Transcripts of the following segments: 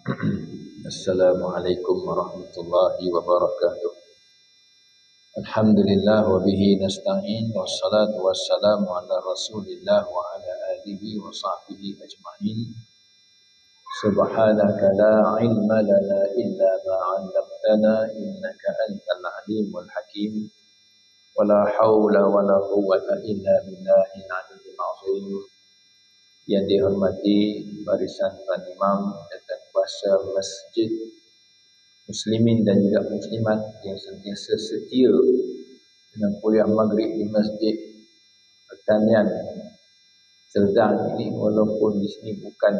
Assalamualaikum warahmatullahi wabarakatuh. Alhamdulillah wa bihi nasta'in wassalatu wassalamu ala Rasulillah wa ala alihi wa sahbihi ajma'in. Subhanaka la ilma lana illa ma 'allamtana innaka antal alimul hakim. Wa la haula wa la quwwata illa billahil aliyyil azim. Yang dihormati barisan tuan imam dan kuasa masjid, muslimin dan juga muslimat yang sentiasa setia dengan kuliah maghrib di masjid pertanian Serdang ini, walaupun di sini bukan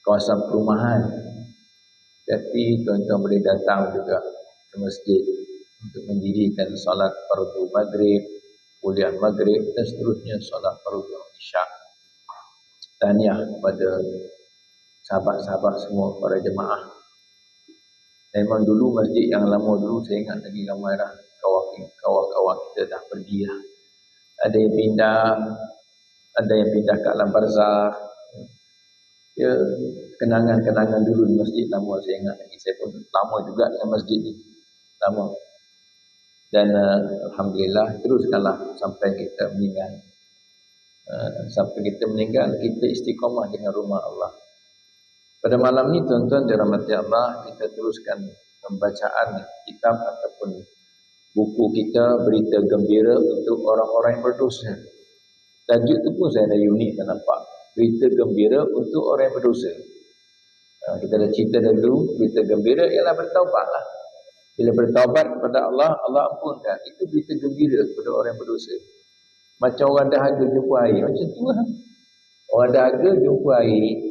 kawasan perumahan, tapi tuan-tuan boleh datang juga ke masjid untuk mendirikan solat fardu maghrib, kuliah maghrib dan seterusnya solat fardu isyak. Tahniah kepada sahabat-sahabat semua, para jemaah. Memang dulu masjid yang lama dulu, saya ingat lagi ramai dah kawan-kawan kita dah pergi lah. Ada yang pindah ke alam barzakh. Ya, kenangan-kenangan dulu di masjid lama saya ingat lagi. Saya pun lama juga dengan masjid ni. Lama. Dan alhamdulillah teruskanlah sampai kita meninggal. Sampai kita meninggal, kita istiqamah dengan rumah Allah. Pada malam ni tuan-tuan dirahmati Allah, kita teruskan pembacaan kitab ataupun buku kita, Berita Gembira untuk Orang-orang yang Berdosa. Tajuk tu pun saya ada unik dan nampak. Berita Gembira untuk Orang yang Berdosa. Kita dah cerita dulu, berita gembira ialah bertaubatlah. Bila bertaubat kepada Allah, Allah ampunkan. Itu berita gembira kepada orang yang berdosa. Macam orang dahaga jumpa air. Macam tu lah. Orang dahaga jumpa air.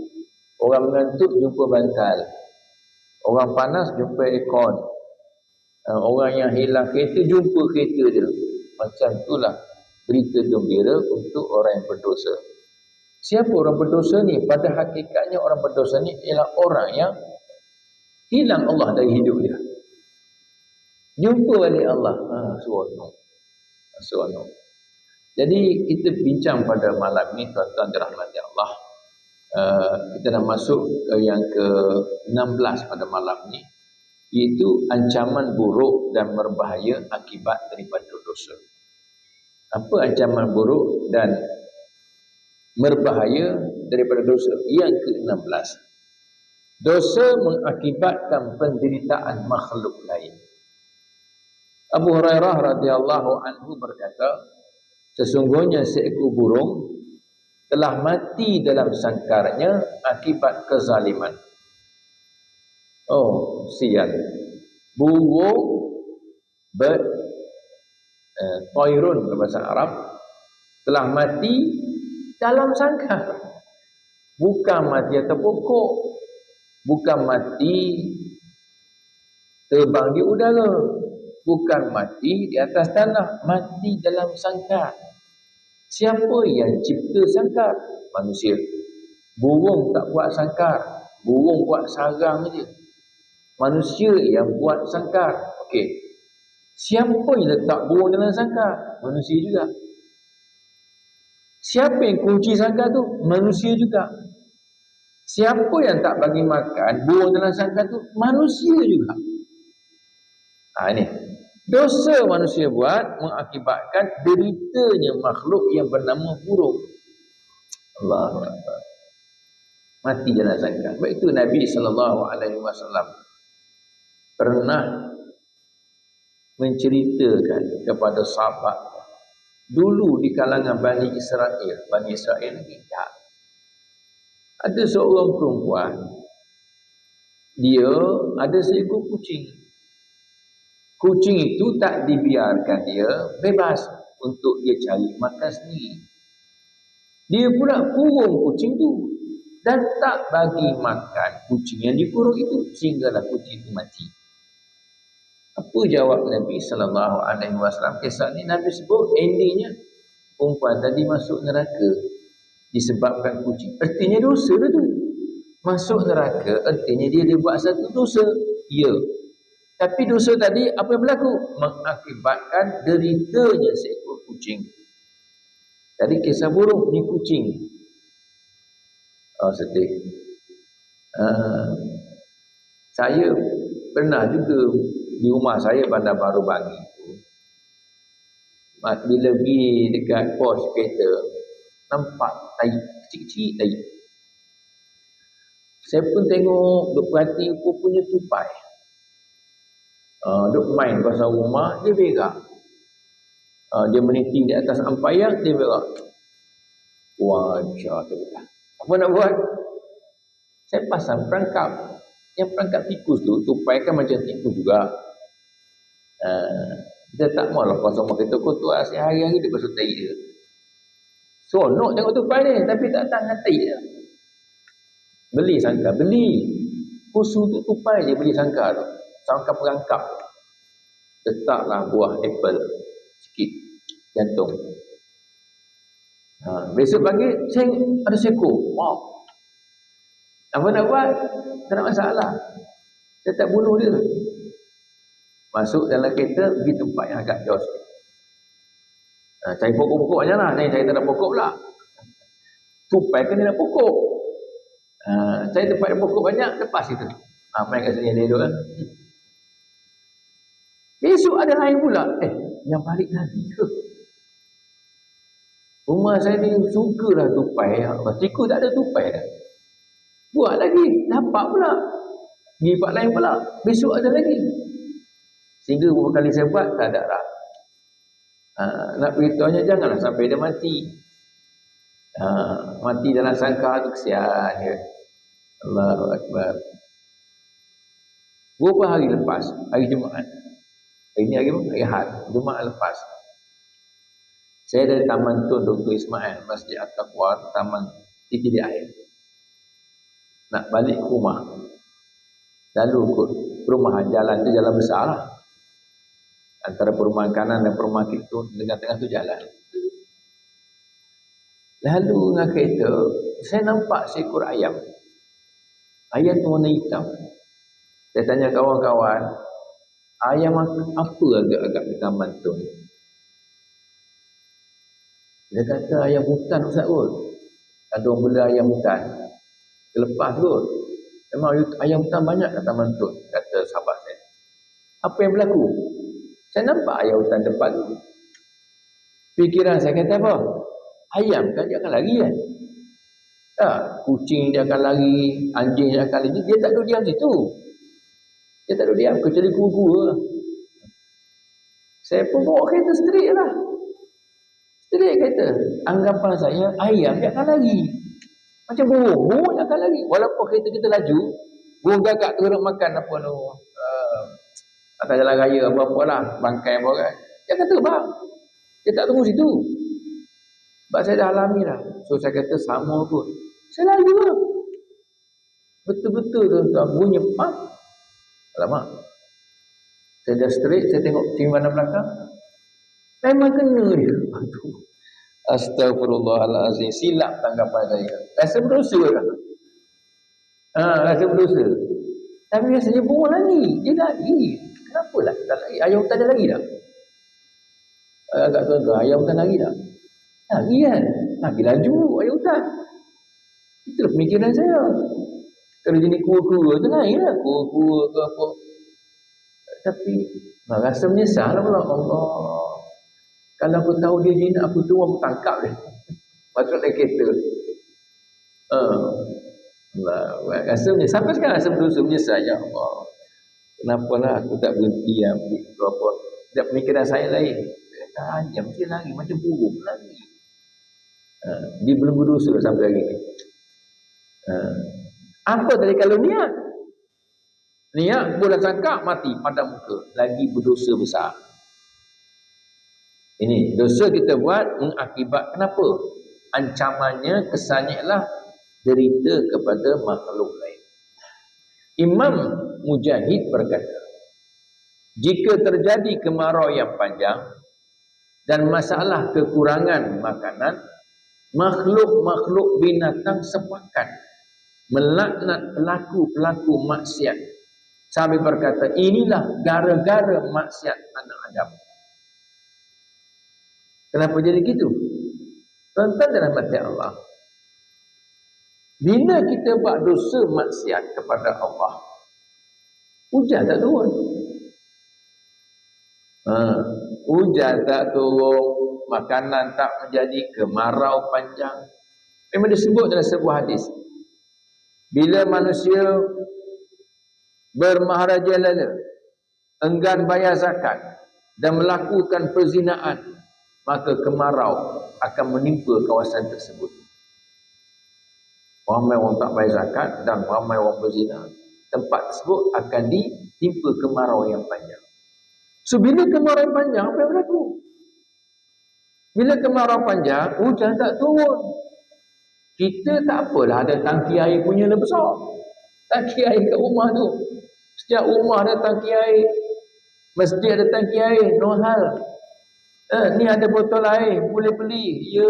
Orang mengantuk jumpa bantal. Orang panas jumpa aircon. Orang yang hilang kereta jumpa kereta dia. Macam itulah berita gembira untuk orang yang berdosa. Siapa orang berdosa ni? Pada hakikatnya orang berdosa ni ialah orang yang hilang Allah dari hidup dia. Jumpa balik Allah. Seronok. Jadi kita bincang pada malam ni, tuan-tuan dirahmati Allah. Kita dah masuk ke yang ke-16 pada malam ni, iaitu ancaman buruk dan berbahaya akibat daripada dosa. Apa ancaman buruk dan berbahaya daripada dosa? Yang ke-16. Dosa mengakibatkan penderitaan makhluk lain. Abu Hurairah radhiyallahu anhu berkata, sesungguhnya seekor burung telah mati dalam sangkarnya akibat kezaliman. Oh, sial. Burung toirun bahasa Arab telah mati dalam sangkar. Bukan mati atas pokok, bukan mati terbang di udara, bukan mati di atas tanah, mati dalam sangkar. Siapa yang cipta sangkar? Manusia. Burung tak buat sangkar, burung buat sarang je. Manusia yang buat sangkar. Okey. Siapa yang letak burung dalam sangkar? Manusia juga. Siapa yang kunci sangkar tu? Manusia juga. Siapa yang tak bagi makan burung dalam sangkar tu? Manusia juga. Ini dosa manusia buat mengakibatkan deritanya makhluk yang bernama burung. Allahu Akbar. Mati dalam sangkar. Sebab itu Nabi SAW pernah menceritakan kepada sahabat dulu di kalangan Bani Israel tidak. Ada seorang perempuan, dia ada seekor kucing. Kucing itu tak dibiarkan dia bebas untuk dia cari makan sendiri. Dia pula kurung kucing tu dan tak bagi makan kucing yang dikurung itu sehinggalah kucing itu mati. Apa jawab Nabi SAW? Kisah ni Nabi sebut endingnya perempuan tadi masuk neraka disebabkan kucing. Artinya dosa tu. Masuk neraka artinya dia buat satu dosa. Ya. Tapi dosa tadi apa yang berlaku? Mengakibatkan deritanya seekor kucing. Tadi kisah burung, ni kucing. Sedih. Uh, saya pernah juga di rumah saya Bandar Baru Bangi tu, bila pergi dekat pos kereta, nampak tai kecil-kecil tai. Saya pun tengok, duk perhati rupanya tupai. Duk main pasal rumah, dia berak. Dia meniti di atas ampayang, dia berak. Wajah tu dah. Apa nak buat? Saya pasang perangkap. Yang perangkap tikus tu, tupai kan macam tikus juga. Kita tak maulah pasal rumah kita kotor, asyik hari-hari dia basuh tai dia. Seronok tengok tupai ni, tapi tak tahan tai dia. Beli sangka, beli. Khusus untuk tupai je beli sangka tu. Sangka perangkap. Letaklah buah apple sikit, jantung. Besok pagi, saya ada seekor. Wow. Apa nak buat? Tak ada masalah. Saya tak bunuh dia. Masuk dalam kereta, pergi tempat yang agak jauh sikit. Cari pokok-pokok je lah. Cari tak ada pokok pula. Tupai kan dia nak pokok. Cari tempat yang pokok banyak, lepas itu. Main kat sini dia duduk kan. Besok ada lain pula. Yang balik lagi ke? Rumah saya ni sukalah tupai. Tikus tak ada tupai dah. Buat lagi. Dapat pula. Pergi tempat lain pula. Besok ada lagi. Sehingga beberapa kali saya buat, tak ada lah. Nak beritahunya janganlah sampai dia mati. Mati dalam sangka tu kesian dia. Allahu Akbar. Beberapa hari lepas, hari Jumaat. Hari ni hari apa? Hari Ahad. Jumaat lepas. Saya dari Taman Tun Dr. Ismail, Masjid At-Taqwa, Taman Titi di Air. Nak balik ke rumah. Lalu ikut perumahan, jalan tu jalan besar lah. Antara perumahan kanan dan perumahan kiri tu, tengah-tengah tu jalan. Lalu dengan kereta, saya nampak seekor ayam. Ayam tu warna hitam. Saya tanya kawan-kawan, ayam apa agak-agak di taman tu? Dia kata ayam hutan Ustaz kot. Ada orang bela ayam hutan. Lepas kot. Memang ayam hutan banyak kat taman tu, kata sahabat saya. Apa yang berlaku? Saya nampak ayam hutan depan tu. Fikiran saya kata apa? Ayam kan dia akan lari kan? Kucing dia akan lari, anjing dia akan lari. Dia tak duduk diam situ. Dia tak duduk diam, kecuali guru-guru. Saya pun bawa kereta straight lah. Straight kereta. Anggapan saya, ayam dia akan lari. Macam burung dia akan lari. Walaupun kereta kita laju, burung gagak tu nak makan apa tu. Atas jalan raya apa-apa lah. Bangkai apa kan. Dia kata bang. Dia tak tunggu situ. Sebab saya dah alami dah. So saya kata sama pun. Saya laju lah. Betul-betul tuan-tuan. Bunyi pam. Alamak. Saya dah straight. Saya tengok timbalan belakang. Memang kena dia. Aduh. Astagfirullahaladzim. Silap tanggapan saya. Rasa berdosa lah. Rasa berdosa. Tapi biasanya burung lagi. Dia lagi. Kenapa lah? Tak lagi. Ayam hutan dah lagi dah. Agak tuan-tuan. Ayam hutan lagi dah. Lagi kan? Lagi laju ayam hutan. Itulah pemikiran saya. Kalau jenis kura-kura tu lain lah. Kura-kura ke apa. Tapi rasa menyesal lah pula. Allah. Kalau aku tahu dia jinak, aku tu aku tangkap dia. Masuk naik kereta. Rasa menyesal. Sampai sekarang rasa berdosa menyesal. Ya Allah. Kenapa lah aku tak berhenti ambil apa. Tak pemikiran saya lain. Ayam dia lari macam burung lagi. Dia belum berdosa sampai hari ni. Apa tadi kalau niat? Niat bola sangka mati pada muka. Lagi berdosa besar. Ini dosa kita buat mengakibat kenapa? Ancamannya kesannya ialah derita kepada makhluk lain. Imam Mujahid berkata, jika terjadi kemarau yang panjang dan masalah kekurangan makanan, makhluk-makhluk binatang sepakat melaknat pelaku-pelaku maksiat. Sambil berkata, inilah gara-gara maksiat anak Adam. Kenapa jadi gitu? Tuan-tuan dalam hati Allah. Bila kita buat dosa maksiat kepada Allah, hujan tak turun. Hujan tak turun, makanan tak menjadi, kemarau panjang. Memang disebut dalam sebuah hadis, bila manusia bermaharajalela, enggan bayar zakat dan melakukan perzinaan, maka kemarau akan menimpa kawasan tersebut. Ramai orang tak bayar zakat dan ramai orang berzina, tempat tersebut akan ditimpa kemarau yang panjang. So bila kemarau panjang, apa yang berlaku? Bila kemarau panjang, hujan tak turun. Kita tak apalah ada tangki air punya yang besar. Tangki air kat rumah tu, setiap rumah ada tangki air, masjid ada tangki air, no hal. Ni ada botol air, boleh beli. Ya,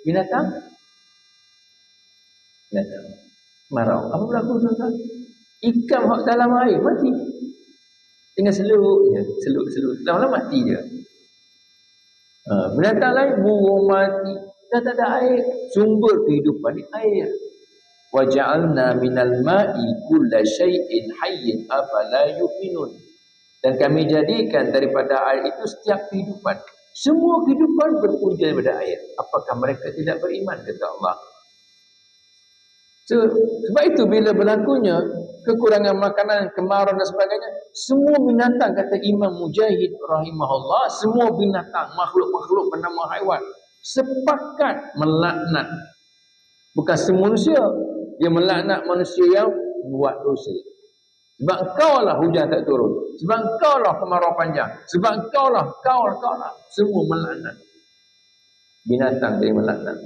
binatang? Binatang. Marau. Apa berlaku tuan-tuan? Ikan hak dalam air mati. Tinggal seluk je, seluk. Lama-lama mati je. Binatang lain burung mati. Dah tak ada air. Sumber kehidupan di air. Wa ja'alna minal ma'i kulla syai'in hayyin afala yu'minun. Dan kami jadikan daripada air itu setiap kehidupan. Semua kehidupan berpunca daripada air. Apakah mereka tidak beriman? Kata Allah. Sebab itu bila berlakunya kekurangan makanan, kemarau dan sebagainya, semua binatang, kata Imam Mujahid rahimahullah, semua binatang, makhluk-makhluk bernama haiwan sepakat melaknat, bukan semua manusia, dia melaknat manusia yang buat dosa. Sebab engkau lah hujan tak turun, sebab engkau lah kemarau panjang, sebab engkau lah, kau lah, semua melaknat. Binatang dia melaknat.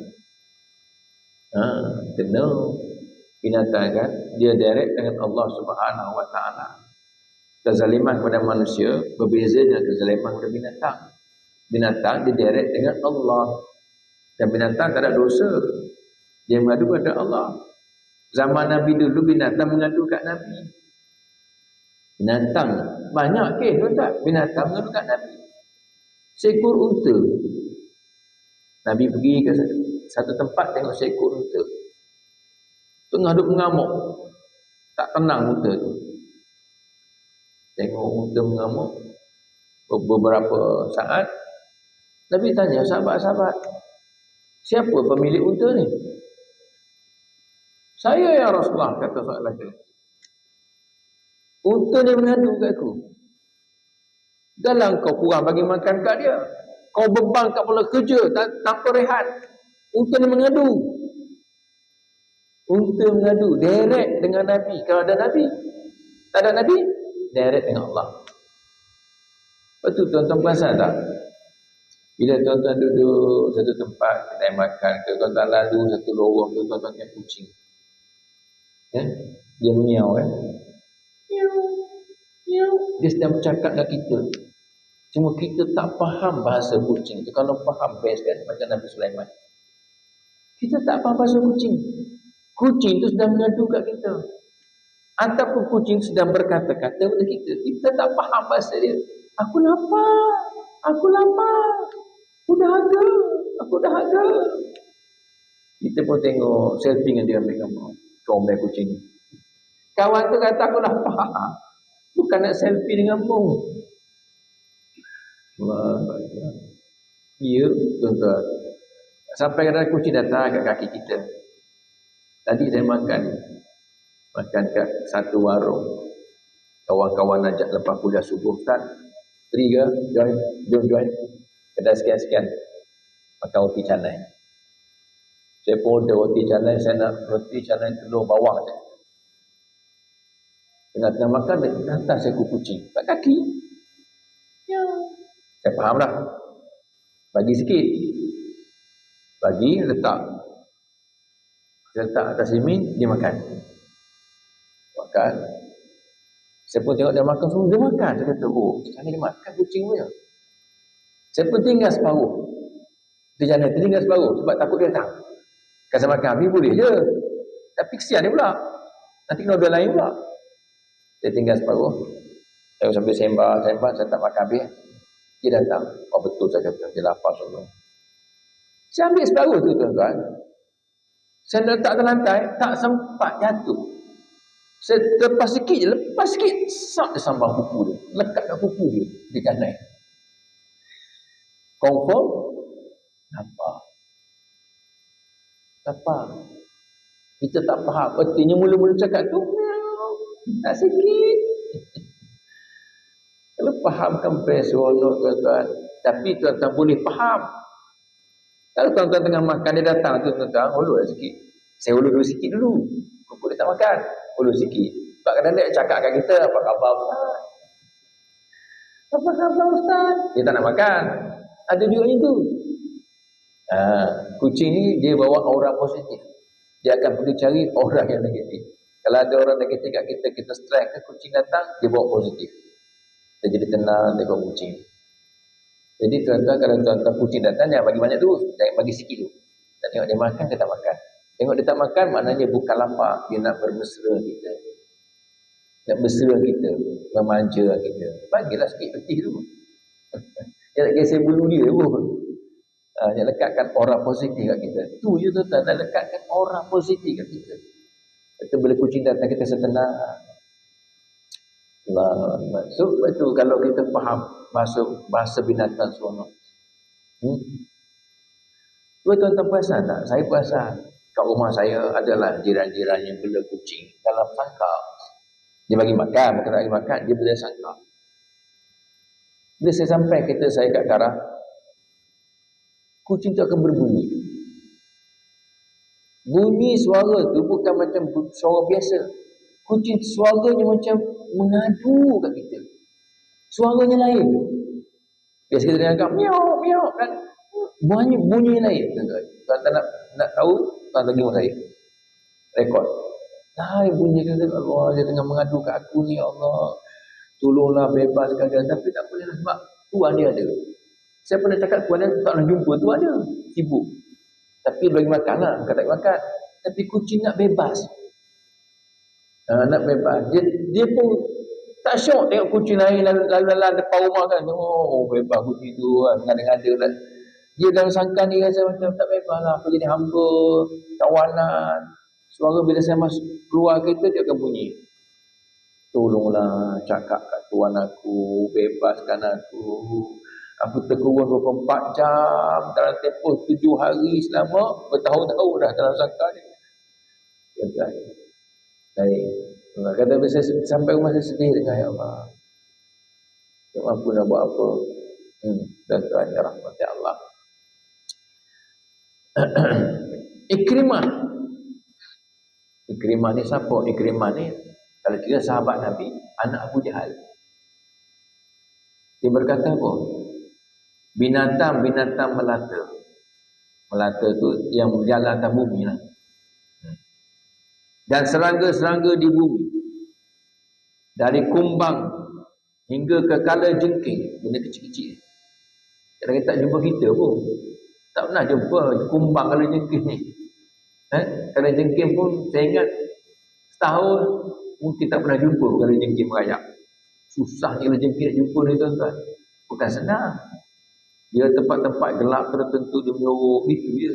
Kena binatang kan, dia direct dengan Allah Subhanahu wa taala. Kezaliman kepada manusia berbeza dengan kezaliman kepada binatang. Binatang dia direct dengan Allah, dan binatang tak ada dosa, dia mengadu kepada Allah. Zaman Nabi dulu binatang mengadu kat Nabi. Binatang banyak kes tuan-tuan, binatang mengadu kat Nabi. Seekor unta, Nabi pergi ke satu tempat tengok seekor unta tengah duk mengamuk, tak tenang unta tu. Tengok unta mengamuk beberapa saat, Nabi tanya sahabat-sahabat, siapa pemilik unta ni? Saya ya Rasulullah, kata seorang lelaki. Unta ni mengadu kat aku. Dalam kau kurang bagi makan kat dia, kau beban kat kepala kerja tanpa rehat, unta ni mengadu. Unta mengadu direct dengan Nabi. Kalau ada Nabi, tak ada Nabi, direct dengan Allah. Lepas tu tuan-tuan perasan tak, bila tuan-tuan duduk satu tempat kedai makan, tuan-tuan lalu satu lorong tu, tuan-tuan tengok kucing, dia mengiau dia sedang bercakap dengan kita, cuma kita tak faham bahasa kucing tu. Kalau faham best kan, macam Nabi Sulaiman. Kita tak faham bahasa kucing. Kucing tu sedang mengadu kat kita, ataupun kucing sedang berkata-kata pada kita. Kita tak faham bahasa dia. Aku lapar, aku dahaga. Kita pun tengok selfie dengan dia, ambil gambar comel kucing ni. Kawan tu kata aku lapar, bukan nak selfie dengan pun. Ya tuan-tuan, sampai kadang kucing datang kat kaki kita. Tadi saya makan kat satu warung, kawan-kawan ajak lepas kuliah subuh, Ustaz, free ke? Join kedai sekian-sekian, makan roti canai. Saya pun order roti canai, saya nak roti canai telur bawang saja. Tengah-tengah makan, datang seekor kucing kat kaki. Ya, saya faham lah, bagi sikit, bagi letak atas simin, dia makan. Saya pun tengok dia makan semua, dia makan. Saya kata, oh, sekarang dia makan kucing punya. Saya pun tinggal separuh. Dia jangan tinggal separuh sebab takut dia datang. Kalau saya makan habis boleh je, tapi kesian dia pula, nanti kena order lain pula. Saya tinggal separuh. Saya sambil sembah, saya tak makan habis. Dia datang. Oh betul, saya kata, dia lapar semua. Saya ambil separuh tu tuan-tuan. Saya letak ke lantai, tak sempat jatuh. Saya lepas sikit je, lepas sikit, sak dia sambang kuku dia. Lekat kat kuku dia, dia kan naik. Confirm, nampak. Apa? Kita tak faham. Artinya mula-mula cakap tu, tak sikit. Kalau fahamkan seronok tuan-tuan. Tapi tuan-tuan boleh faham. Kalau tuan-tuan tengah makan, dia datang tu tuan-tuan, ulur sikit. Saya ulur dulu sikit dulu. Kuku dia tak makan. Ulur sikit. Sebab kadang-kadang dia cakap kat kita, apa khabar Ustaz? Apa khabar Ustaz? Dia tak nak makan. Ada juga yang tu. Kucing ni dia bawa aura positif. Dia akan pergi cari orang yang negatif. Kalau ada orang negatif kat kita, kita strike ke kucing datang, dia bawa positif. Kita jadi tenang tengok kucing. Jadi tuan-tuan, kalau tuan-tuan kucing datang, jangan bagi banyak dulu. Jangan bagi sikit dulu. Dan tengok dia makan ke tak makan. Tengok dia tak makan, maknanya bukan lapar. Dia nak bermesra kita. Nak mesra kita. Memanja kita. Bagilah sikit letih dulu. Dia nak gesek bulu dia pun. Dia lekatkan aura positif kat kita. Tu je tuan-tuan, nak lekatkan aura positif kat kita. Kita bila kucing datang, kita setenang. Allah. So, itu kalau kita faham bahasa binatang seronok. Tuan-tuan perasan tak? Saya perasan. Kat rumah saya adalah jiran-jiran yang bela kucing dalam sangkar. Dia bagi makan, bukan bagi makan, dia bela sangkar. Bila saya sampai kereta saya kat garah, kucing tu akan berbunyi. Bunyi suara tu bukan macam suara biasa. Kucing suaranya macam mengadu kat kita. Suaranya lain. Biasa kita dengar miau miau kan, bunyi lain. Tuan-tuan nak tahu, tuan-tuan pergi rumah saya. Rekod. Lain bunyi kata Allah, dia tengah mengadu kat aku ni, Allah. Tolonglah bebaskan dia. Tapi tak boleh lah, sebab tuan dia ada. Saya pernah cakap tuan dia tak nak jumpa tuan dia. Sibuk. Tapi bagi makan lah, bukan tak makan. Tapi kucing nak bebas. Nak bebas. Dia pun tak syok tengok kucing lain lalu-lalu depan rumah kan. Oh, bebas kucing tu kan. Ngada-ngada lah. Dia dalam sangka ni rasa macam tak bebas lah. Aku jadi hamba, tawanan. Suara bila saya masuk keluar kereta, dia akan bunyi. Tolonglah cakap kat tuan aku, bebaskan aku. Aku terkurung 24 jam dalam tempoh 7 hari selama bertahun-tahun dah dalam sangka ni. Baik. Kata saya sampai rumah saya sedih dengan ya Allah. Tak mampu nak buat apa. Dan Tuhan ya rahmat Allah. Ikrimah ni siapa? Ikrimah ni kalau kira sahabat Nabi, anak Abu Jahal. Dia berkata apa? Binatang-binatang melata. Melata tu yang berjalan atas bumi lah. Dan serangga-serangga di bumi. Dari kumbang hingga ke kala jengking. Benda kecil-kecil. Kadang-kadang tak jumpa kita pun. Tak pernah jumpa kumbang kala jengking ni. Kala jengking pun saya ingat setahun mungkin tak pernah jumpa kala jengking merayak. Susah kala jengking nak jumpa ni tuan-tuan. Bukan senang. Dia tempat-tempat gelap tertentu dia menyorok. Itu je.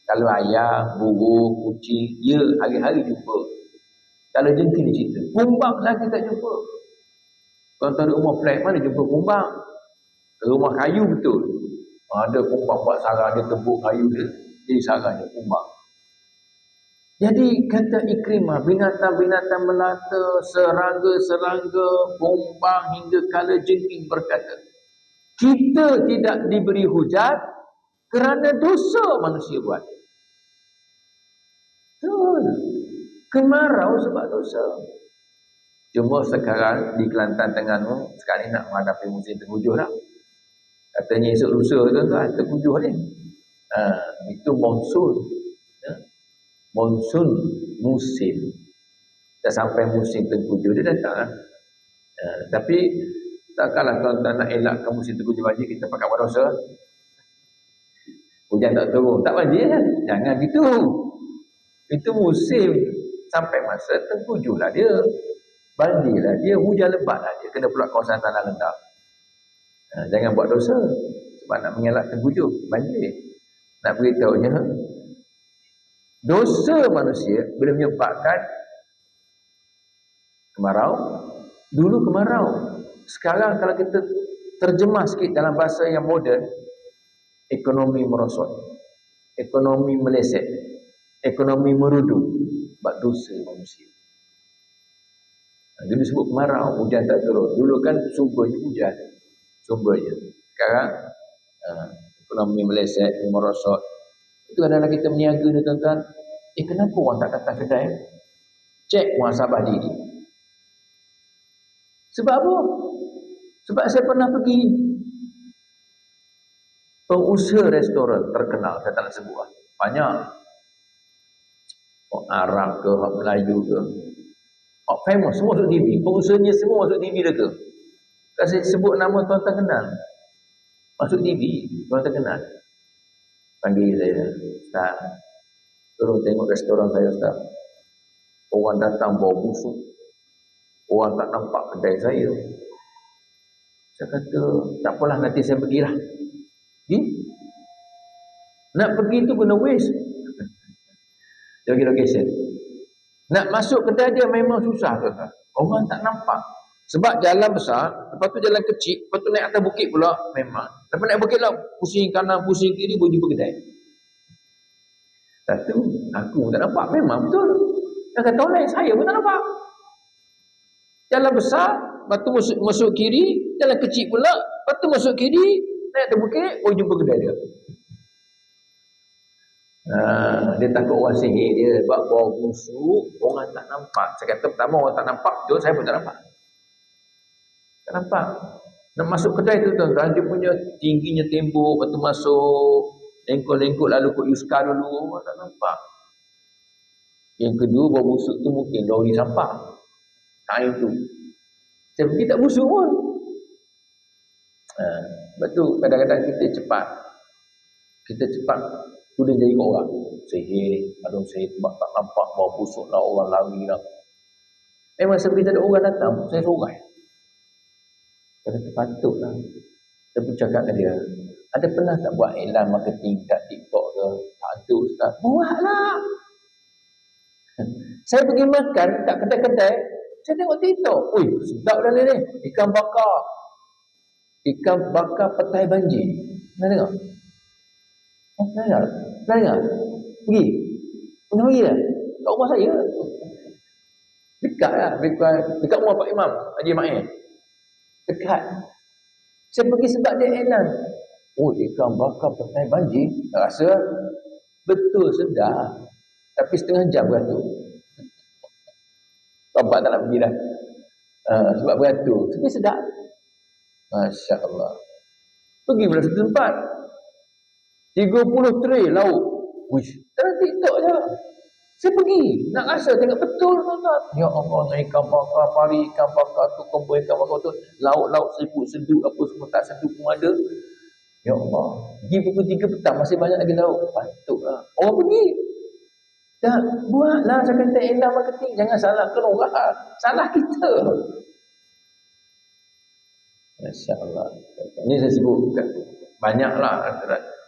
Kalau ayam, burung, kucing, dia hari-hari jumpa. Kalau jengking dia cerita. Kumbang lagi tak jumpa. Tuan-tuan di rumah flat mana jumpa kumbang? Rumah kayu betul. Ada kumbang buat sarang dia, tembuk kayu dia. Jadi sarang dia kumbang. Jadi kata Ikrimah, binatang-binatang melata, serangga-serangga, kumbang hingga kala jengking berkata, kita tidak diberi hujan kerana dosa manusia buat. Betul. Kemarau sebab dosa. Cuma sekarang di Kelantan Terengganu sekarang ni nak menghadapi musim tenghujuh dah. Katanya esok lusa tuan-tuan tenghujuh ni. Itu monsun. Monsun musim. Dah sampai musim tenghujuh dia datang. Tapi takkanlah tuan-tuan nak elakkan musim tenghujuh banjir kita pakai buat dosa. Hujan tak turun, tak banjir kan? Jangan gitu. Itu musim sampai masa tenghujuh lah dia. Banjirlah dia, hujan lebat lah dia. Kena pula kawasan tanah rendah. Jangan buat dosa. Sebab nak mengelak tenghujuh, banjir. Nak beritahunya, Dosa manusia bila menyebabkan kemarau. Dulu kemarau. Sekarang kalau kita terjemah sikit dalam bahasa yang moden, ekonomi merosot, ekonomi meleset, ekonomi merudu sebab dosa manusia. Dulu sebut kemarau, hujan tak turun. Dulu kan sumbernya hujan, sumbernya. Sekarang ekonomi meleset, merosot. Itu kadang-kadang kita meniaga ni tuan-tuan. Kenapa orang tak datang kedai? Cek muhasabah diri. Sebab apa? Sebab saya pernah pergi pengusaha restoran terkenal, saya tak nak sebut lah. Banyak. Orang Arab ke, orang Melayu ke. Orang famous, semua masuk TV. Pengusahanya semua masuk TV dah ke. Kalau saya sebut nama tuan-tuan kenal. Masuk TV, tuan-tuan kenal. Panggil saya, Ustaz, tolong tengok restoran saya, Ustaz. Orang datang bawa busuk. Orang tak nampak kedai saya. Saya kata, tak apalah, nanti saya pergilah. Nak pergi tu kena waste. Dia bagi location. Nak masuk kedai dia memang susah, tuan-tuan. Orang tak nampak. Sebab jalan besar, lepas tu jalan kecil, lepas tu naik atas bukit pula, memang. Lepas naik bukit lah, pusing kanan, pusing kiri, boleh jumpa kedai. Satu, aku tak nampak, memang betul. Yang kata orang lain, saya pun tak nampak. Jalan besar, lepas tu masuk kiri, jalan kecil pula, lepas tu masuk kiri, naik atas bukit, boleh jumpa kedai dia. Dia takut orang sihir dia, sebab bawa busuk, orang tak nampak. Saya kata pertama orang tak nampak, betul, saya pun tak nampak. Tak nampak. Nak masuk kedai tu tuan-tuan, dia punya tingginya tembok, lepas tu masuk, lengkuk-lengkuk lalu kot Yuska dulu, orang tak nampak. Yang kedua, bawa busuk tu mungkin lori sampah. Time tu. Saya pergi tak busuk pun. Sebab tu kadang-kadang kita cepat. Kita cepat sudah jadi orang. Sihir ni, ada sihir sebab tak nampak bawa busuk lah, orang lari lah. Memang sebab ada orang datang, saya sorai. Saya kata patutlah. Saya pun cakap dengan dia, ada pernah tak buat iklan marketing kat TikTok ke? Tak ada, Ustaz. Buatlah. Saya pergi makan kat kedai-kedai, saya tengok TikTok. Ui, sedap dah ni. Ikan bakar. Ikan bakar petai banjir. Pernah tengok? Pernah dengar? Pergi? Pernah pergi dah? Kat rumah saya. Dekat lah. Dekat rumah Pak Imam Haji Ma'in. Dekat. Saya pergi sebab dia iklan. Oh, ikan bakar petai banjir. Rasa betul sedap. Tapi setengah jam beratur. Bapak tak nak pergi dah. Sebab beratur. Tapi sedap. Masya Allah. Pergi pula satu tempat. 30 tray lauk. Wish. Dalam TikTok je. Saya pergi. Nak rasa tengok betul tuan-tuan. Ya Allah, ikan bakar, pari ikan bakar tu, kompor ikan bakar tu, lauk-lauk siput sedut, apa semua tak sedut pun ada. Ya Allah. Pergi pukul 3 petang, masih banyak lagi lauk. Patutlah. Orang pergi. Dah, buatlah saya kata iklan marketing. Jangan salahkan orang. Salah kita. Masya Allah. Ini saya sebut banyaklah.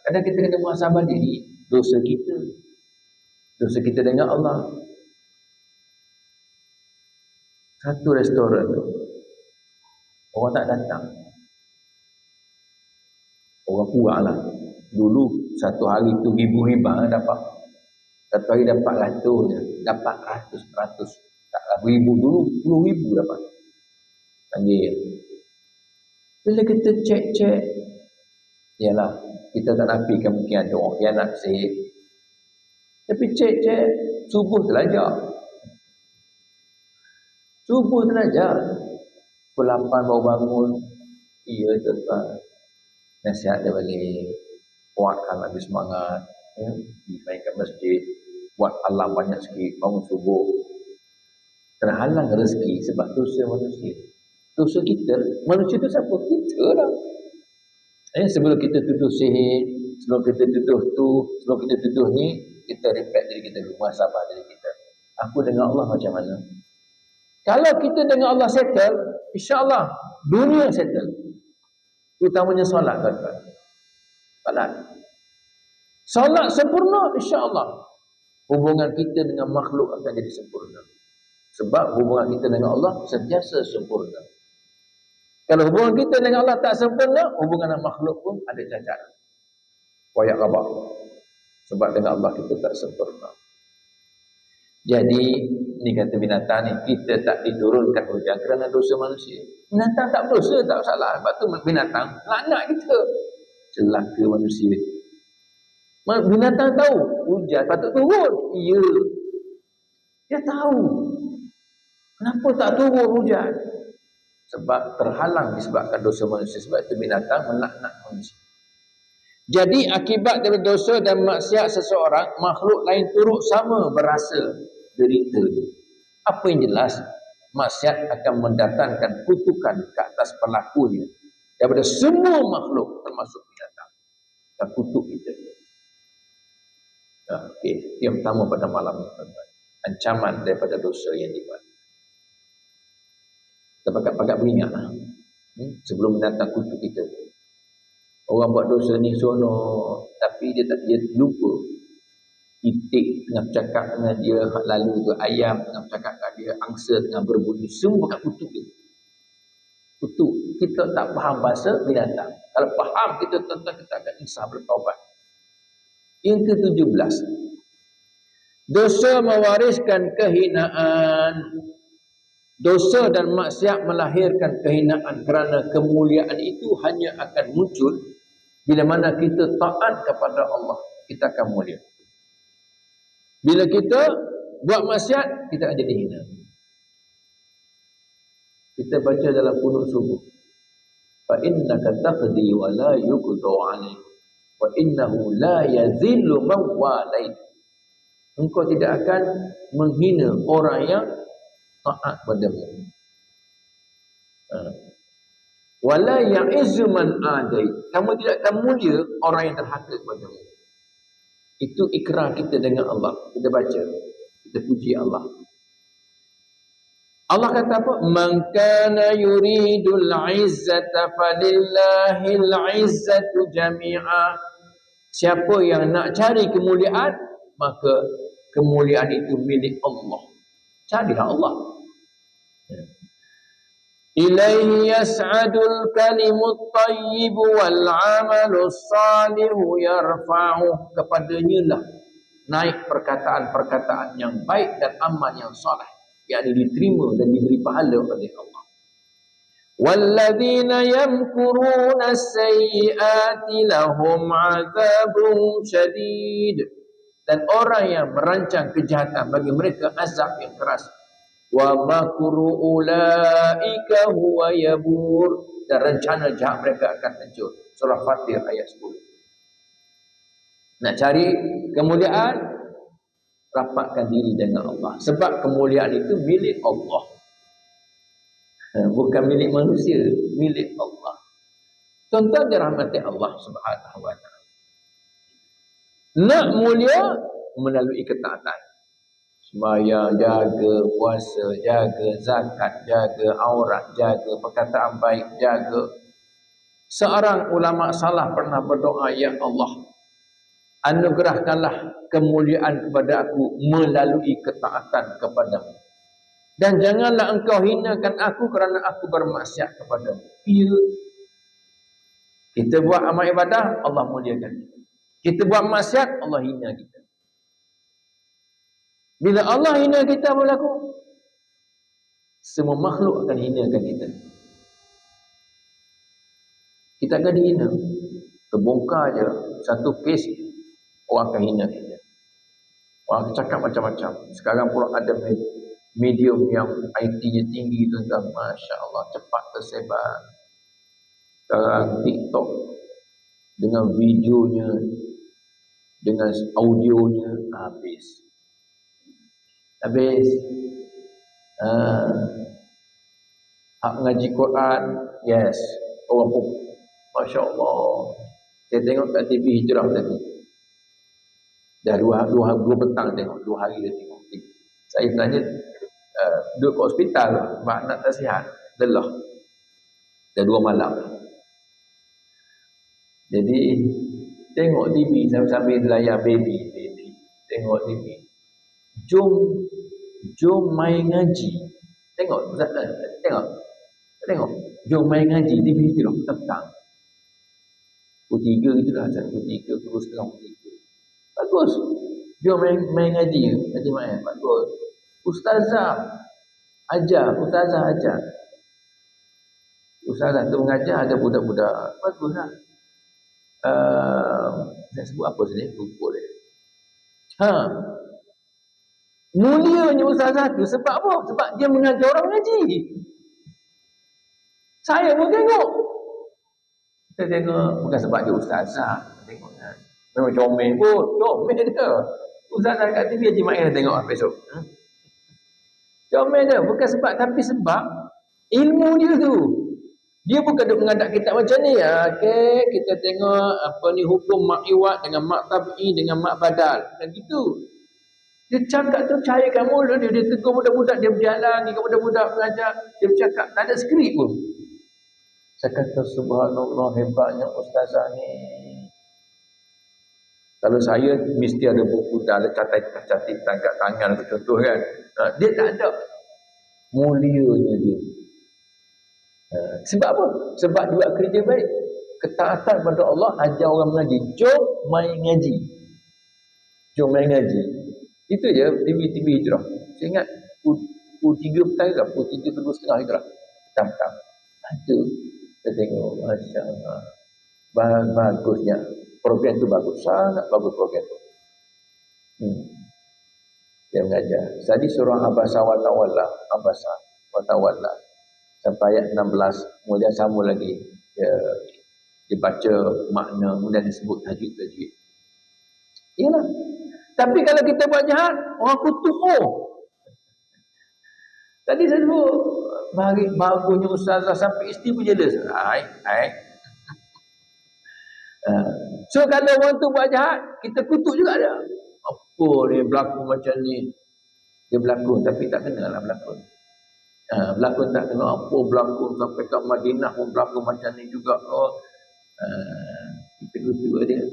Kadang kita kena muhasabah diri. Dosa kita. Dosa kita dengan Allah. Satu restoran tu, orang tak datang. Orang kurang lah. Dulu satu hari tu ribu-ribu dapat. Satu hari dapat ratus je. Dapat ratus. Tak ribu dulu, 10,000 dapat. Panggil. Bila kita cek-cek, yalah, kita tak nafikan mungkin ada orang khianat sihir. Tapi cek-cek, subuh terlajak. Subuh terlajak. Pukul 8 baru bangun. Iya, tuan-tuan. Nasihat dia balik. Kuatkan lagi semangat. Main kat masjid. Buat alam banyak sikit. Bangun subuh. Terhalang rezeki sebab dosa manusia. Dosa kita, manusia itu siapa? Kita lah. Sebelum kita tuduh sihir, sebelum kita tuduh tu, sebelum kita tuduh ni, kita reflect diri kita dulu, muhasabah diri kita. Aku dengan Allah macam mana? Kalau kita dengan Allah settle, insya-Allah dunia settle. Utamanya solat, tuan-tuan. Solat sempurna, insya-Allah. hubungan kita dengan makhluk akan jadi sempurna. Sebab hubungan kita dengan Allah sentiasa sempurna. Kalau hubungan kita dengan Allah tak sempurna, hubungan dengan makhluk pun ada cacat. Koyak rabak. Sebab dengan Allah kita tak sempurna. Jadi, ni kata binatang ni, kita tak diturunkan hujan kerana dosa manusia. Binatang tak berdosa, tak salah. Sebab tu binatang laknat kita. Celaka manusia. Binatang tahu hujan patut turun. Ya. Dia tahu. Kenapa tak turun hujan? Sebab terhalang disebabkan dosa manusia. Sebab itu binatang melaknat manusia. Jadi akibat dari dosa dan maksiat seseorang, makhluk lain turut sama berasa derita dia. Apa yang jelas, maksiat akan mendatangkan kutukan ke atas pelakunya daripada semua makhluk termasuk binatang. Dan kutuk kita. Okey, yang pertama pada malam ini, ancaman daripada dosa yang dibuat. Kita pakat-pakat beringat sebelum datang kutuk kita. Orang buat dosa ni seronok, tapi dia lupa. Itik tengah bercakap dengan dia, lalu tu ayam tengah bercakap dengan dia, angsa tengah berbunyi, semua kat kutuk dia. Kutuk. Kita tak faham bahasa binatang. Kalau faham kita tentang, kita akan insaf bertaubat. Yang ke-17, dosa mewariskan kehinaan. Dosa dan maksiat melahirkan kehinaan kerana kemuliaan itu hanya akan muncul bila mana kita taat kepada Allah, kita akan mulia. Bila kita buat maksiat, kita akan jadi hina. Kita baca dalam kunut subuh, fa innaka taqdi wa la yuqda 'alaik wa innahu la yazillu man walait. Engkau tidak akan menghina orang yang taat padamu. Wala ya'izzu man adai. Kamu tidak akan mulia orang yang terhaka padamu. Itu ikrar kita dengan Allah. Kita baca, kita puji Allah. Allah kata apa? Man kana yuridul 'izzata falillahil 'izzatu jami'a. Siapa yang nak cari kemuliaan, maka kemuliaan itu milik Allah. Carilah Allah. Ilaihi yas'adul kalimut tayyib wal 'amalus salihu yarfa'uh. Kepadanya lah naik perkataan-perkataan yang baik dan amal yang saleh, yakni diterima dan diberi pahala oleh Allah. Walladzina yamkuruna as-sayyi'ati lahum 'adzabun syadid. Dan orang yang merancang kejahatan, bagi mereka azab yang keras. Wa makru ulaika huwa yabur. Dan rencana jahat mereka akan hancur. Surah Fatir ayat 10. Nak cari kemuliaan, rapatkan diri dengan Allah. Sebab kemuliaan itu milik Allah. Bukan milik manusia, milik Allah. Tuan-tuan dirahmati Allah Subhanahu wa taala. Nak mulia melalui ketaatan. Sembahyang, jaga puasa, jaga zakat, jaga aurat, jaga perkataan baik, jaga. Seorang ulama salah pernah berdoa, ya Allah, anugerahkanlah kemuliaan kepada aku melalui ketaatan kepadamu. Dan janganlah engkau hinakan aku kerana aku bermaksiat kepadamu. Ya. Kita buat amal ibadah, Allah muliakan kita. Kita buat maksiat, Allah hina kita. Bila Allah hina kita, apa berlaku? Semua makhluk akan hinakan kita. Kita akan dihina. Terbongkar je satu kes, orang akan hina kita. Orang akan cakap macam-macam. Sekarang pun ada medium yang IT-nya tinggi, tuan-tuan. Masya Allah, cepat tersebar. Sekarang TikTok dengan videonya, dengan audionya, habis. Hak ngaji Quran, yes, orang pun Masya Allah. Saya tengok kat TV Hijrah tadi, dah dua petang tengok, 2 hari dah tengok. Saya tanya, duduk kat hospital sebab anak tak sihat, lelah, dah 2 malam. Jadi tengok TV sambil layar baby, tengok TV. Jom jom main ngaji. Tengok Ustaz, tengok. Tengok. Jom main ngaji TV tu lah petang. Pukul 3 gitulah, pukul 3, pukul setengah pukul 3. Bagus. Jom main ngaji, ngaji main. Bagus. Ustazah ajar, ustazah ajar. Ustazah tu mengajar, ada budak-budak. Baguslah. Saya sebut apa sini? Lupa dia. Mulianya ustazah tu sebab apa? Sebab dia mengajar orang mengaji. Saya pun tengok. Kita tengok, bukan sebab dia ustazah. Tengok kan. Memang comel pun. Comel dia. Ustazah kat TV Haji Main tengok apa esok. Comel dia. Bukan sebab, tapi sebab ilmu dia tu. Dia bukan duk mengadap kitab macam ni. Okay, kita tengok apa ni hukum mak iwat dengan mak tabi'i dengan mak badal. Dan gitu. Dia cakap tu cairkan mulut dia. Dia tegur budak-budak. Dia berjalan ni ke budak-budak mengajar. Dia bercakap. Tak ada skrip pun. Saya kata subhanallah hebatnya ustazah ni. Kalau saya mesti ada buku dah ada catatan kat tangan contoh kan. Dia tak ada. Mulianya dia. Sebab apa? Sebab dia buat kerja baik. Ketaatan pada Allah ajar orang mengaji. Jom main ngaji. Jom main ngaji. Itu je TV hijrah. Saya ingat pukul 3 petang ke pukul 3 pukul setengah hijrah. Petang-petang. Ada. Kita tengok. Masya Allah. Bagusnya. Program tu bagus. Sangat bagus program tu. Dia mengajar. Tadi surah Abasa wa Tawalla. Abasa wa Tawalla. Sampai ayat 16. Kemudian sambung lagi. Dia baca makna. Kemudian disebut tajwid-tajwid. Iyalah. Tapi kalau kita buat jahat, orang kutuk. Tadi saya sebut, bagusnya ustazah sampai isteri pun jelas. So kalau orang tu buat jahat, kita kutuk juga dia. Apa ni berlaku macam ni? Dia berlakon tapi tak kenal lah berlakon. Berlakon tak kenal apa berlakon sampai kat Madinah pun berlakon macam ni juga. Kita kutuk dia.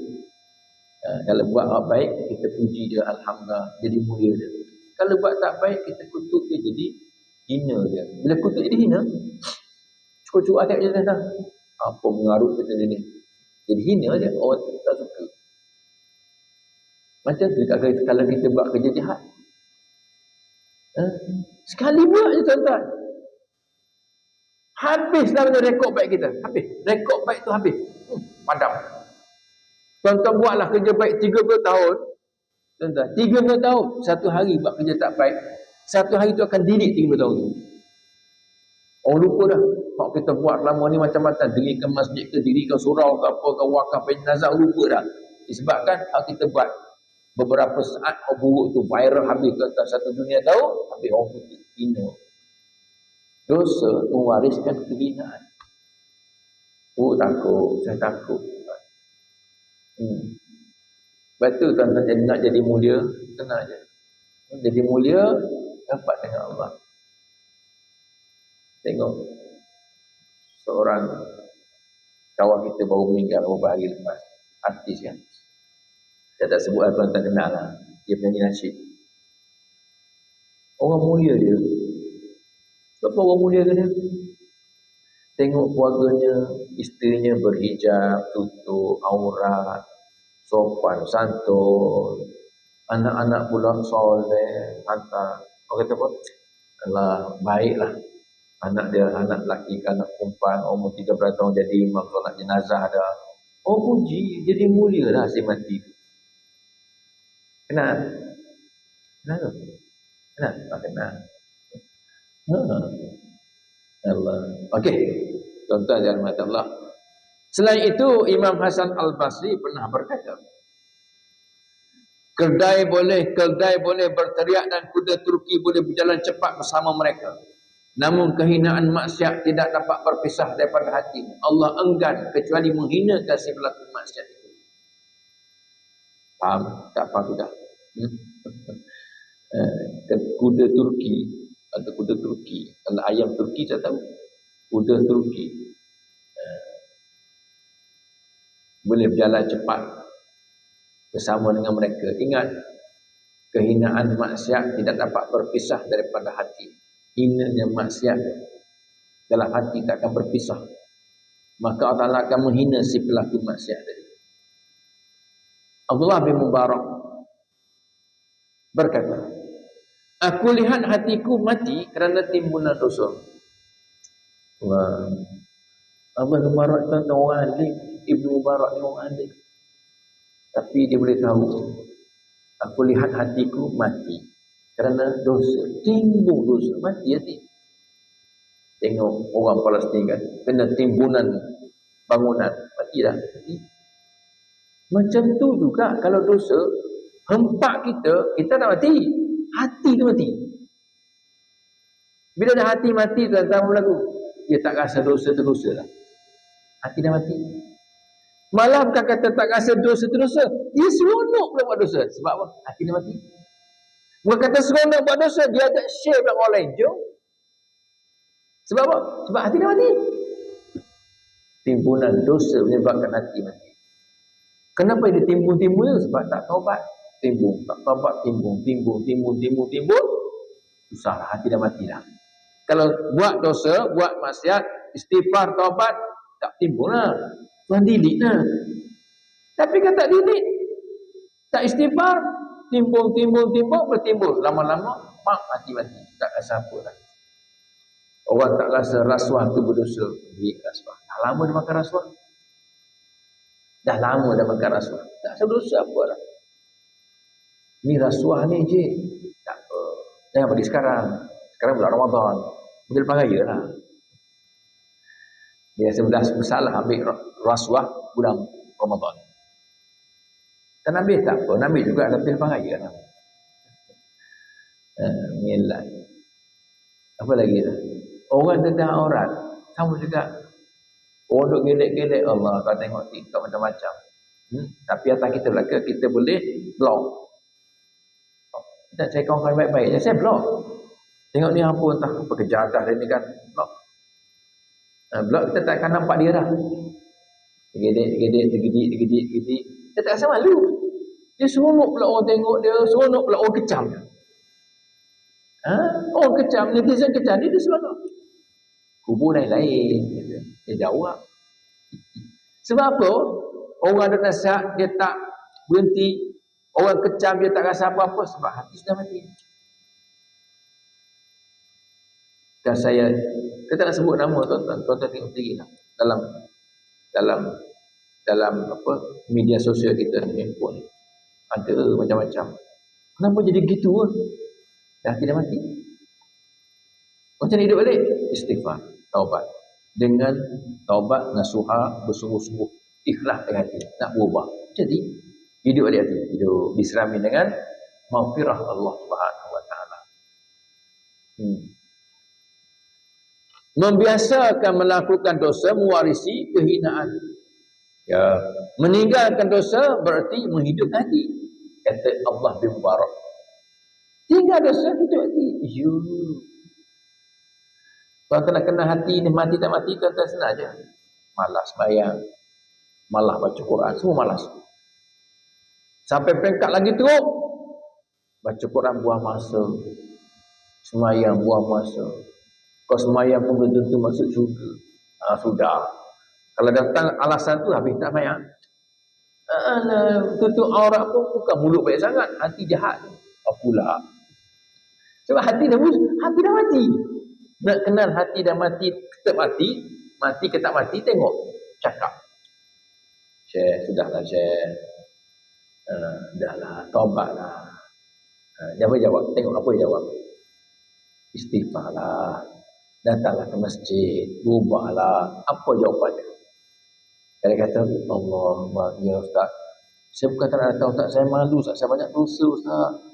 Kalau buat hak baik, kita puji dia, alhamdulillah, jadi mulia dia. Kalau buat tak baik, kita kutuk dia, jadi hina dia. Bila kutuk jadi hina, cukup-cukup ayat je dah. Apa mengarut kita ni? Jadi hina dia, orang tak suka. Macam tu kalau kita buat kerja jahat. Sekali buat je tuan-tuan. Habislah rekod baik kita. Habis. Rekod baik tu habis. Padam. Tuan-tuan buatlah kerja baik 30 tahun. Tuan-tuan, 30 tahun. Satu hari buat kerja tak baik. Satu hari tu akan delete 30 tahun tu. Orang lupa dah. Kalau kita buat lama ni macam-macam. Dirikan masjid ke, dirikan surau ke apa ke, wakaf jenazah, lupa dah. Disebabkan kalau kita buat beberapa saat buruk tu viral habis tuan-tuan. Satu dunia tahu, habis orang putih. Hina. Dosa mewariskan kehinaan. Takut. Saya takut. Betul tuan-tuan nak jadi mulia, tenang je. Jadi mulia, dapat dengan Allah. Tengok, seorang kawan kita baru meninggal beberapa hari lepas. Artis kan. Saya tak sebut apa tuan-tuan kenal lah. Dia penyanyi nasyid. Orang mulia dia. Kenapa orang mulia ke dia? Tengok keluarganya, isterinya berhijab, tutup aurat, sopan, santun, anak-anak pula soleh, hantar. Orang kata apa? Alah, baiklah. Anak dia, anak lelaki, anak perempuan, umur 13 tahun jadi imam solat jenazah ada. Oh puji, jadi mulia lah si mati. Kenal? Kenal? Kenal? Kenal. Allah. Okey. Tuan-tuan dan rahmat Allah. Selain itu, Imam Hasan Al-Basri pernah berkata, keldai boleh berteriak dan kuda Turki boleh berjalan cepat bersama mereka. Namun kehinaan maksiat tidak dapat berpisah daripada hati. Allah enggan kecuali menghinakan si pelaku maksiat itu. Faham? Tak faham sudah? Kuda Turki atau kuda Turki. Kalau ayam Turki saya tahu. Kuda Turki boleh berjalan cepat bersama dengan mereka. Ingat, Kehinaan maksiat tidak dapat berpisah daripada hati. Hinanya maksiat dalam hati tak akan berpisah. Maka Allah Ta'ala akan menghina si pelaku maksiat tadi. Abdullah bin Mubarak berkata, aku lihat hatiku mati kerana timbunan dosa. Wah, Abdullah bin Mubarak itu orang alim. Ibnu Mubarak ni orang alim. Tapi dia boleh tahu, aku lihat hatiku mati kerana dosa. Timbul dosa, mati hati. Tengok orang Palestin kan, kena timbunan bangunan, mati dah. Macam tu juga kalau dosa hempak kita nak mati. Hati tu mati. Bila dah hati mati, tuan-tuan berlaku, dia tak rasa dosa tu dosa lah. Hati dah mati. Malah bukan kata tak rasa dosa tu dosa, dia seronok pula buat dosa. Sebab apa? Hati dah mati. Bukan kata seronok buat dosa, dia ada share dengan orang lain. Jom. Sebab apa? Sebab hati dah mati. Timbunan dosa menyebabkan hati mati. Kenapa dia timbul-timbul? Sebab tak taubat. Timbul, tak taubat, timbul. Susah, hati dah mati dah. Kalau buat dosa, buat maksiat, istighfar, taubat, tak timbul lah. Tuhan didik lah. Tapi kan tak didik, tak istighfar, timbul, bertimbul. Lama-lama, hati mati. Tak rasa apa lah. Orang tak rasa rasuah tu berdosa. Dia rasuah. Dah lama dia makan rasuah. Dah lama dah makan rasuah. Tak rasa dosa apa lah. Ni rasuah ni je. Tak apa. Jangan pergi sekarang. Sekarang bulan Ramadan. Mungkin lepas raya lah. Dia rasa bersalah ambil rasuah bulan Ramadan. Tak nak ambil tak apa. Nak ambil juga tapi lepas raya lah. Milad. Apa lagi tu? Orang tentang aurat. Sama juga. Orang duk gelek-gelek Allah. Kau tengok TikTok macam-macam. Tapi atas kita belaka, kita boleh block. Kita cari kawan-kawan baik-baik. Saya block. Tengok ni apa entah apa kejahatan ni kan. Block. Block kita tak akan nampak dia dah. Tergedik. Kita tak rasa malu. Dia seronok pula orang tengok dia. Seronok pula orang kecam dia. Orang kecam, netizen kecam dia seronok. Kubur lain-lain. Dia jawab. Sebab apa? Orang ada nasihat, dia tak berhenti. Orang kecam, dia tak rasa apa-apa. Sebab hati sudah mati. Dan saya tak nak sebut nama tuan-tuan. Tuan-tuan tengok sendiri lah. Dalam apa media sosial kita ni, handphone ni. Ada macam-macam. Kenapa jadi gitu? Dah tidak mati. Macam ni hidup balik? Istighfar. Taubat. Dengan taubat nasuha bersungguh-sungguh ikhlas dengan hati nak berubah. Jadi hidup balik hati, hidup diserami dengan maghfirah Allah Subhanahu wa taala. Membiasakan melakukan dosa mewarisi kehinaan. Ya, meninggalkan dosa berarti menghidup hati. Kata Allah bin Mubarak. Tinggal dosa hidup hati. Tuan-tuan nak kena hati ni mati tak mati, tuan-tuan senang je. Malas sembahyang, malas baca Quran, semua malas. Sampai peringkat lagi teruk, baca Quran buang masa, sembahyang buang masa. Kau sembahyang pun belum tentu masuk syurga. Sudah. Kalau datang alasan tu habis tak sembahyang. Tutup aurat pun bukan mulut baik sangat, hati jahat. Pula. Sebab hati dah mati. Nak kenal hati dah mati, tetap mati ke tak mati, tengok, cakap. Syekh, sudahlah Syekh. Dahlah, taubatlah. Dia apa jawab? Tengok apa dia jawab. Istighfarlah. Datanglah ke masjid, berubahlah. Apa jawapannya? Dia kata, Allah, ya Ustaz. Saya bukan tak nak datang Ustaz, saya malu Ustaz, saya banyak dosa Ustaz.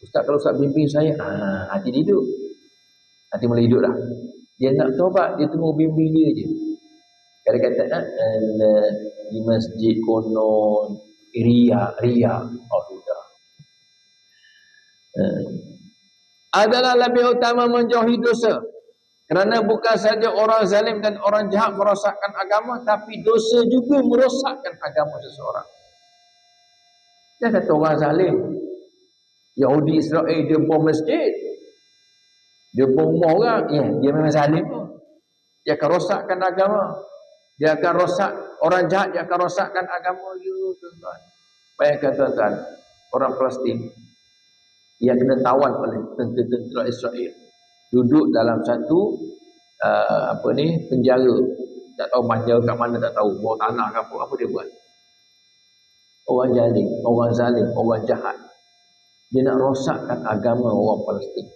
Ustaz kalau Ustaz bimbing saya, hati dia hidup. Hati mula hidup dah. Dia nak taubat, dia tunggu bimbing dia je. Dia kata, di masjid konon, riak. Sudah. Adalah lebih utama menjauhi dosa. Kerana bukan saja orang zalim dan orang jahat merosakkan agama, tapi dosa juga merosakkan agama seseorang. Dia kata orang zalim, Yahudi Israel dia bom masjid, dia bom rumah orang, dia memang zalim pun. Dia akan rosakkan agama, dia akan rosak orang jahat, dia akan rosakkan agama. Tuan-tuan, bayangkan tuan-tuan, orang Palestin yang kena tawan oleh tentera Israel, duduk dalam satu penjara, tak tahu penjara kat mana, tak tahu, bawah tanah ke apa dia buat. Orang zalim, orang jahat, dia nak rosakkan agama orang Palestin.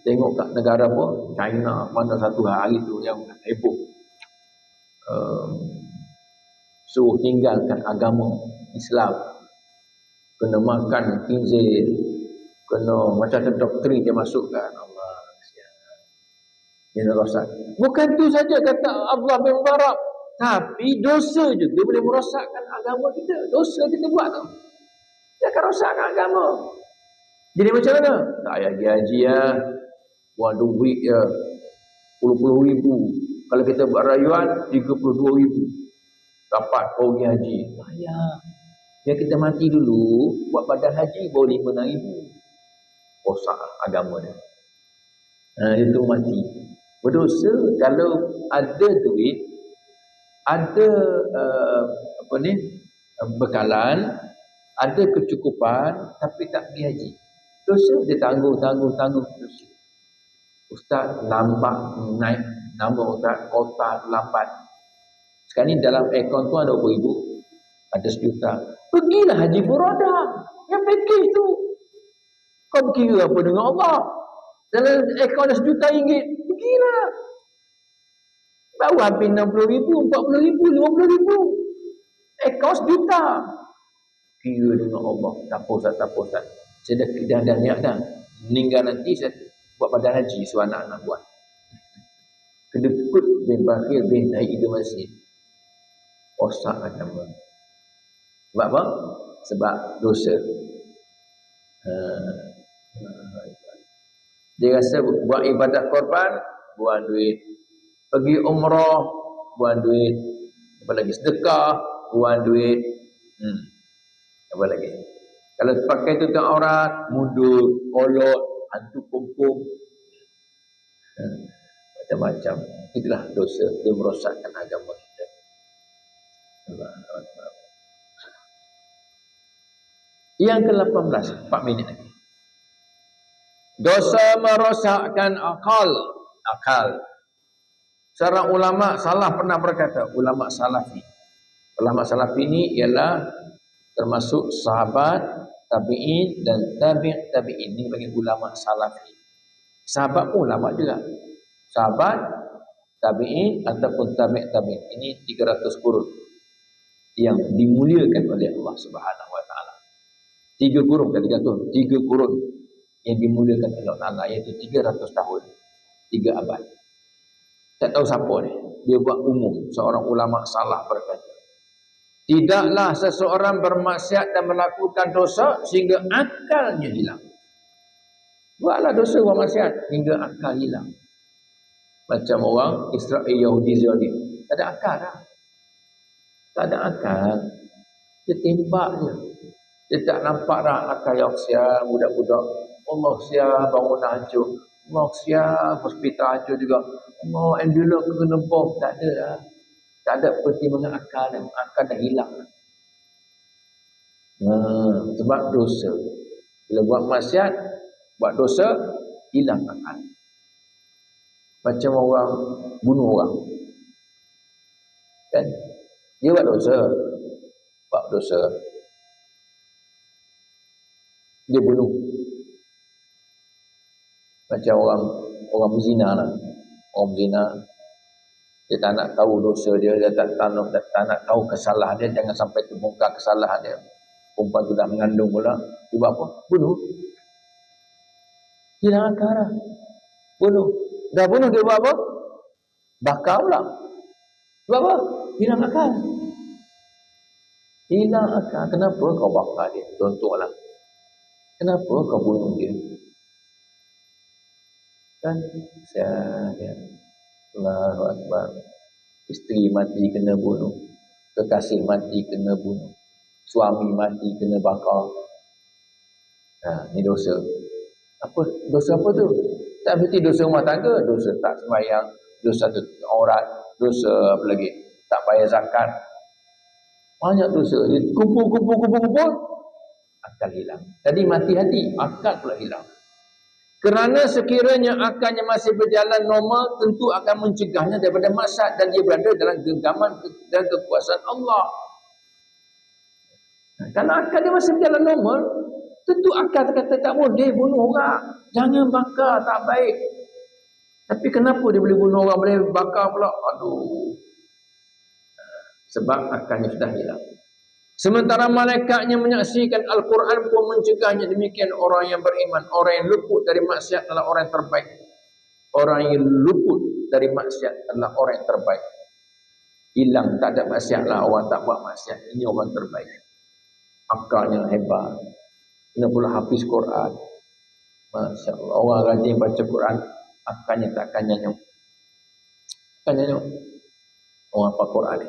Tengok kat negara apa, China, mana satu hari tu yang heboh, suruh tinggalkan agama Islam, kena makan khinzir, kena macam-macam doktrin dia masukkan. Allah, dia nak rosak. Bukan tu saja kata Abdullah bin Mubarak, tapi dosa juga boleh merosakkan agama kita. Dosa kita buat tu, dia akan rosakkan agama. Jadi macam mana? Tak payah pergi haji buat duit puluh-puluh ribu. Kalau kita buat rayuan 32,000 dapat pergi haji. Tak payah. Biar kita mati dulu, buat badan haji baru 5,000. Rosak agama dia. Itu mati. Berdosa kalau ada duit, ada bekalan, ada kecukupan, tapi tak pergi haji. Dosa dia tangguh dosa. Ustaz lambat naik nama Ustaz, kota lambat. Sekarang ni dalam akaun tu ada berapa ribu? Ada 1 juta. Pergilah haji furodah, yang package tu. Kau berkira apa dengan Allah? Dalam akaun ada 1 juta ringgit, pergilah. Baru habis 60,000, 40,000, 50,000. Akaun 1 juta. Kira dengan Allah. Tak apa Ustaz. Saya dah niat dah. Meninggal nanti saya buat badan haji, suruh anak-anak buat. Kedekut bin Bakhir bin Aid Masjid. Rosak agama. Sebab apa? Sebab dosa. Dia rasa buat ibadat korban, buang duit. Pergi umrah, buang duit. Apa lagi? Sedekah, buang duit. Apa lagi? Kalau pakai tutup aurat, mundur, kolot, hantu kumpul, macam-macam. Itulah dosa. Dia merosakkan agama kita. Yang ke-18, 4 minit lagi. Dosa merosakkan akal. Seorang ulama salah pernah berkata, ulama salafi. Ulama salafi ini ialah termasuk sahabat, tabi'in dan tabi'in. Ini bagi ulama salafi. Sahabat pun ulama juga. Sahabat, tabi'in ataupun tabi'in. Ini 300 kurun yang dimuliakan oleh Allah Subhanahu wa taala. 3 kurun yang dimuliakan oleh Allah Taala, iaitu 300 tahun, 3 abad. Tak tahu siapa ni. Dia buat umum. Seorang ulama salah berkata, tidaklah seseorang bermaksiat dan melakukan dosa sehingga akalnya hilang. Buatlah dosa, buat maksiat hingga akal hilang. Macam orang Israel, Yahudi Zionis. Tak ada akal dah. Tak ada akal. Dia tembak je. Dia tak nampak dah akal yang sial, budak-budak. Allah sial, bangunan hancur. Allah sial, hospital hancur juga. Allah, ambulans kena bom. Tak ada dah. Tak ada pertimbangan akal dah. Akal dah hilang. Sebab dosa. Bila buat maksiat, buat dosa, hilang akal. Macam orang bunuh orang. Kan? Dia buat dosa. Dia bunuh. Macam orang berzina lah. Orang berzina, dia tak nak tahu dosa dia, dia tak nak tahu kesalahan dia, jangan sampai terbongkar kesalahan dia. Perempuan tu dah mengandung pula, dia buat apa? Bunuh. Hilang akal lah. Bunuh. Dah bunuh, dia buat apa? Bakar pula. Buat apa? Hilang akal. Hilang akal. Kenapa kau bakar dia? Contohlah. Kenapa kau bunuh dia? Kan? Saya Allahu Akbar. Isteri mati kena bunuh. Kekasih mati kena bunuh. Suami mati kena bakar. Ni dosa. Apa dosa apa tu? Tak mesti dosa rumah tangga, dosa tak sembahyang, dosa aurat, dosa apa lagi? Tak bayar zakat. Banyak dosa. Dia kumpul, akal hilang. Tadi mati hati, akal pula hilang. Kerana sekiranya akalnya masih berjalan normal, tentu akan mencegahnya daripada maksiat dan dia berada dalam genggaman dan kekuasaan Allah. Kalau akal dia masih berjalan normal, tentu akal kata tak boleh bunuh orang. Jangan bakar, tak baik. Tapi kenapa dia boleh bunuh orang, boleh bakar pula? Aduh. Sebab akalnya sudah hilang. Sementara malaikatnya menyaksikan Al-Quran pun mencegahnya. Demikian orang yang beriman. Orang yang luput dari maksiat adalah orang yang terbaik. Orang yang luput dari maksiat adalah orang yang terbaik. Hilang, tak ada maksiat lah. Orang tak buat maksiat. Ini orang terbaik. Akalnya hebat. Kena pula hafiz Quran. Masya Allah. Orang rajin baca Quran, akalnya takkan nyanyuk. Takkan nyanyuk. Orang apa Quran ni.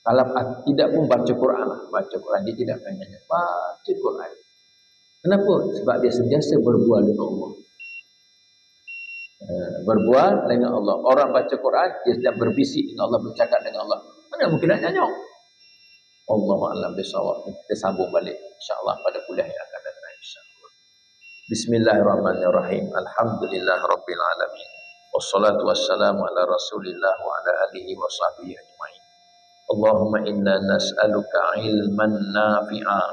Kalau tidak pun baca Quran lah. Baca Quran dia tidak akan nyanyuk. Baca Quran. Kenapa? Sebab dia sentiasa berbual dengan Allah. Berbual dengan Allah. Orang baca Quran, dia sedang berbisik dengan Allah, bercakap dengan Allah. Mana mungkin nak nyanyuk? Allahu'alam bisawab. Kita sambung balik insya-Allah pada kuliah yang akan datang insya-Allah. Bismillahirrahmanirrahim. Alhamdulillahirabbil alamin. Wassalatu wassalamu ala Rasulillah wa ala alihi wa sahbihi ajmain. Allahumma inna nas'aluka ilman nafi'a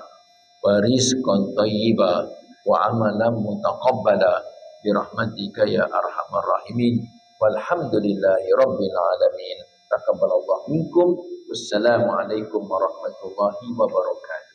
wa rizqan thayyiba wa amalan mutaqabbala birahmatika ya arhamar rahimin. Walhamdulillahi rabbil alamin. Taqabbalallahu minkum. Wassalamualaikum warahmatullahi wabarakatuh.